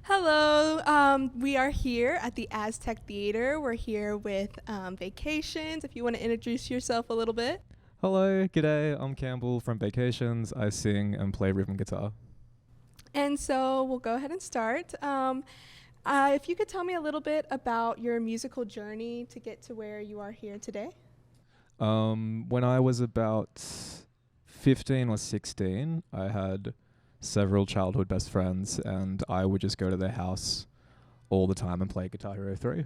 Hello. We are here at the Aztec Theater. We're here with Vacations. If you want to introduce yourself a little bit. Hello, g'day, I'm Campbell from Vacations. I sing and play rhythm guitar. And so we'll go ahead and start. If you could tell me a little bit about your musical journey to get to where you are here today. When I was about 15 or 16, I had several childhood best friends, and I would just go to their house all the time and play Guitar Hero 3.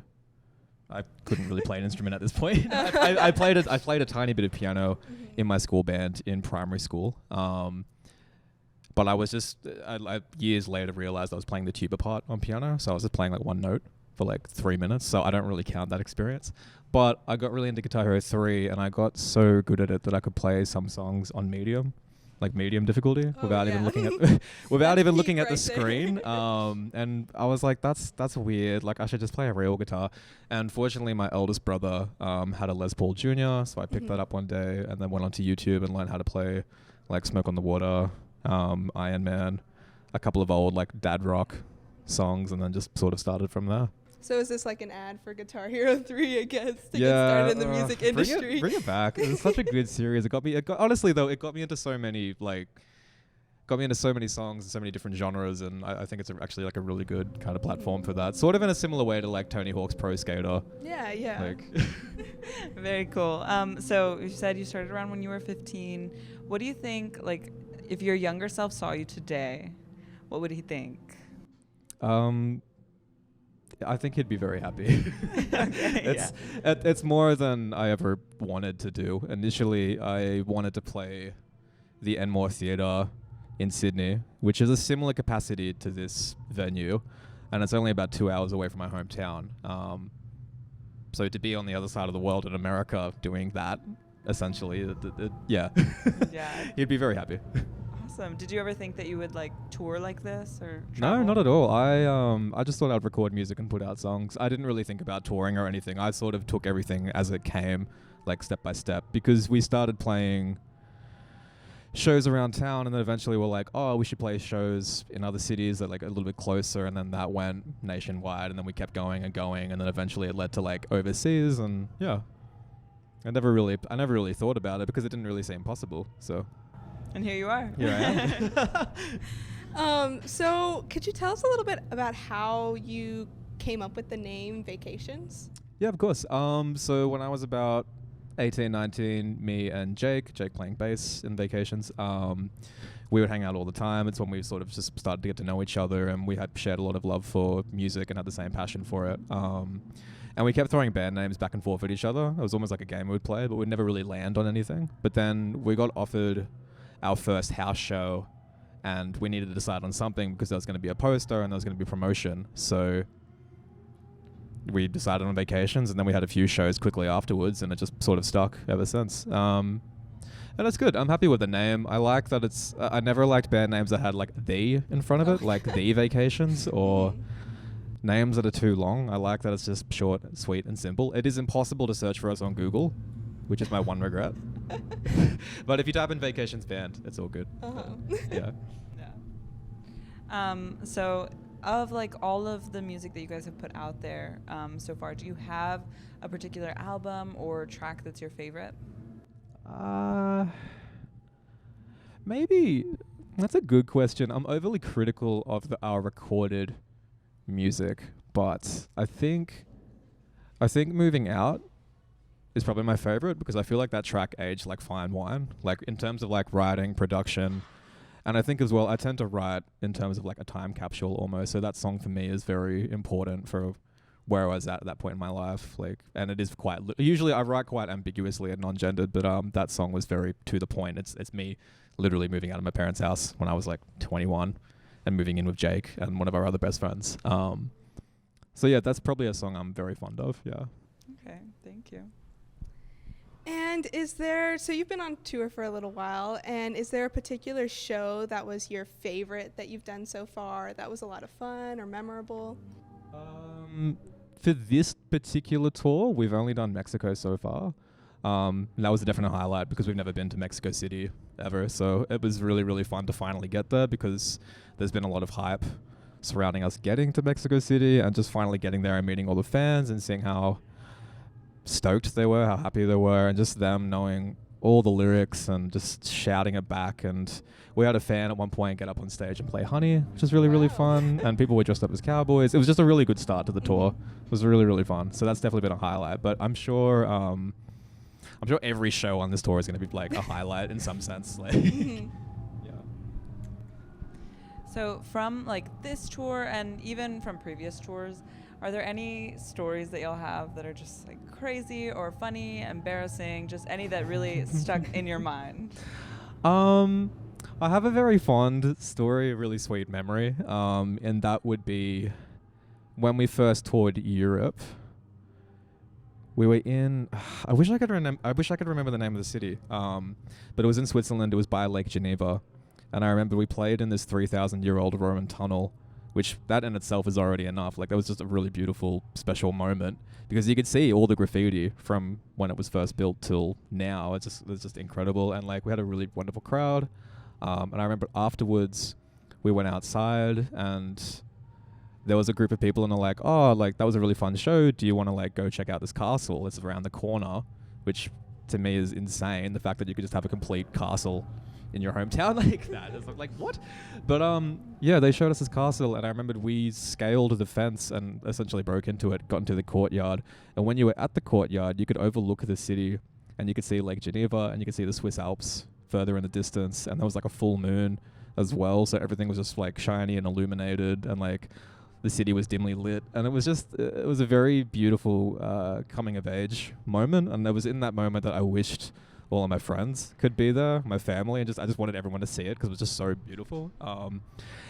I couldn't really play an instrument at this point. I played a tiny bit of piano in my school band in primary school. But I was just, I years later realized I was playing the tuba part on piano, so I was just playing like one note for like 3 minutes, so I don't really count that experience. But I got really into Guitar Hero 3, and I got so good at it that I could play some songs on medium difficulty, without even looking at without even looking at the screen. And I was like, that's weird. Like, I should just play a real guitar. And fortunately, my eldest brother had a Les Paul Jr., so I picked that up one day and then went onto YouTube and learned how to play like Smoke on the Water, Iron Man, a couple of old like dad rock songs, and then just sort of started from there. So is this like an ad for Guitar Hero 3, I guess, to get started in the music industry? Bring it back. It's such a good series. Honestly though, it got me into so many songs and so many different genres, and I think it's actually like a really good kind of platform for that. Sort of in a similar way to like Tony Hawk's Pro Skater. Yeah. Like Very cool. So you said you started around when you were 15. What do you think, like, if your younger self saw you today, what would he think? I think he'd be very happy. It's more than I ever wanted to do. Initially, I wanted to play the Enmore Theater in Sydney, which is a similar capacity to this venue, and it's only about 2 hours away from my hometown. So to be on the other side of the world in America doing that, essentially, yeah, he'd be very happy. Awesome. Did you ever think that you would like tour like this or No, travel? not at all. I just thought I'd record music and put out songs. I didn't really think about touring or anything. I sort of took everything as it came, like step by step, because we started playing shows around town, and then eventually we're like, oh, we should play shows in other cities that like a little bit closer, and then that went nationwide, and then we kept going and going, and then eventually it led to like overseas, and yeah. I never really thought about it because it didn't really seem possible. So And here you are. here I am. So could you tell us a little bit about how you came up with the name Vacations? Yeah, of course. So when I was about 18, 19, me and Jake playing bass in Vacations, we would hang out all the time. It's when we sort of just started to get to know each other, and we had shared a lot of love for music and had the same passion for it. And we kept throwing band names back and forth at each other. It was almost like a game we would play, but we'd never really land on anything. But then we got offered our first house show, and we needed to decide on something because there was going to be a poster and there was going to be promotion. So we decided on Vacations, and then we had a few shows quickly afterwards, and it just sort of stuck ever since. And it's good. I'm happy with the name. I like that it's... I never liked band names that had like "the" in front of it, like "the Vacations," or names that are too long. I like that it's just short, sweet, and simple. It is impossible to search for us on Google, which is my one regret. But if you type in Vacations Band, it's all good. Yeah. So of like all of the music that you guys have put out there so far, do you have a particular album or track that's your favorite? Maybe that's a good question. I'm overly critical of our recorded music, but I think Moving Out is probably my favorite because I feel like that track aged like fine wine, like in terms of like writing, production. And I think as well, I tend to write in terms of like a time capsule almost. So that song for me is very important for where I was at that point in my life. Like, and it is quite, usually I write quite ambiguously and non-gendered, but that song was very to the point. It's me literally moving out of my parents' house when I was like 21 and moving in with Jake and one of our other best friends. So yeah, that's probably a song I'm very fond of. Yeah. Okay, thank you. And so you've been on tour for a little while, and is there a particular show that was your favorite that you've done so far that was a lot of fun or memorable? For this particular tour, we've only done Mexico so far. And that was a definite highlight because we've never been to Mexico City ever. So it was really, really fun to finally get there because there's been a lot of hype surrounding us getting to Mexico City, and just finally getting there and meeting all the fans and seeing how stoked they were, how happy they were, and just them knowing all the lyrics and just shouting it back. And we had a fan at one point get up on stage and play Honey, which was really, really fun. And people were dressed up as cowboys. It was just a really good start to the tour. It was really, really fun. So that's definitely been a highlight. But I'm sure every show on this tour is going to be like a highlight in some sense. Like, yeah. So from like this tour and even from previous tours, are there any stories that y'all have that are just like crazy or funny, embarrassing, just any that really stuck in your mind? I have a very fond story, a really sweet memory, and that would be when we first toured Europe. We were in. I wish I could remember the name of the city. But it was in Switzerland. It was by Lake Geneva, and I remember we played in this 3,000-year-old Roman tunnel, which that in itself is already enough. Like, that was just a really beautiful, special moment because you could see all the graffiti from when it was first built till now. It's just incredible. And like, we had a really wonderful crowd. And I remember afterwards we went outside and there was a group of people and they're like, oh, like that was a really fun show. Do you want to like go check out this castle? It's around the corner, which to me is insane. The fact that you could just have a complete castle in your hometown like that. It's like, what? But yeah, they showed us this castle and I remembered we scaled the fence and essentially broke into it, got into the courtyard. And when you were at the courtyard, you could overlook the city and you could see Lake Geneva and you could see the Swiss Alps further in the distance. And there was like a full moon as well. So everything was just like shiny and illuminated and like the city was dimly lit. And it was just, it was a very beautiful coming of age moment. And it was in that moment that I wished all of my friends could be there, my family, and I just wanted everyone to see it because it was just so beautiful.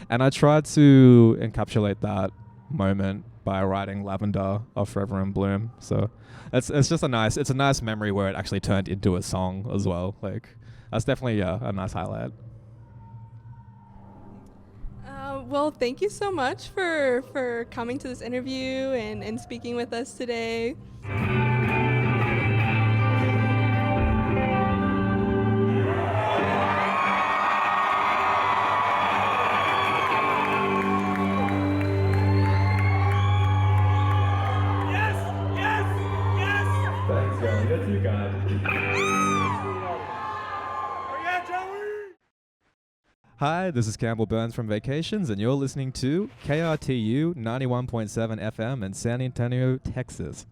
And I tried to encapsulate that moment by writing Lavender of Forever in Bloom. So it's just a nice memory where it actually turned into a song as well. Like, that's definitely a nice highlight. Well, thank you so much for coming to this interview and speaking with us today. Hi, this is Campbell Burns from Vacations, and you're listening to KRTU 91.7 FM in San Antonio, Texas.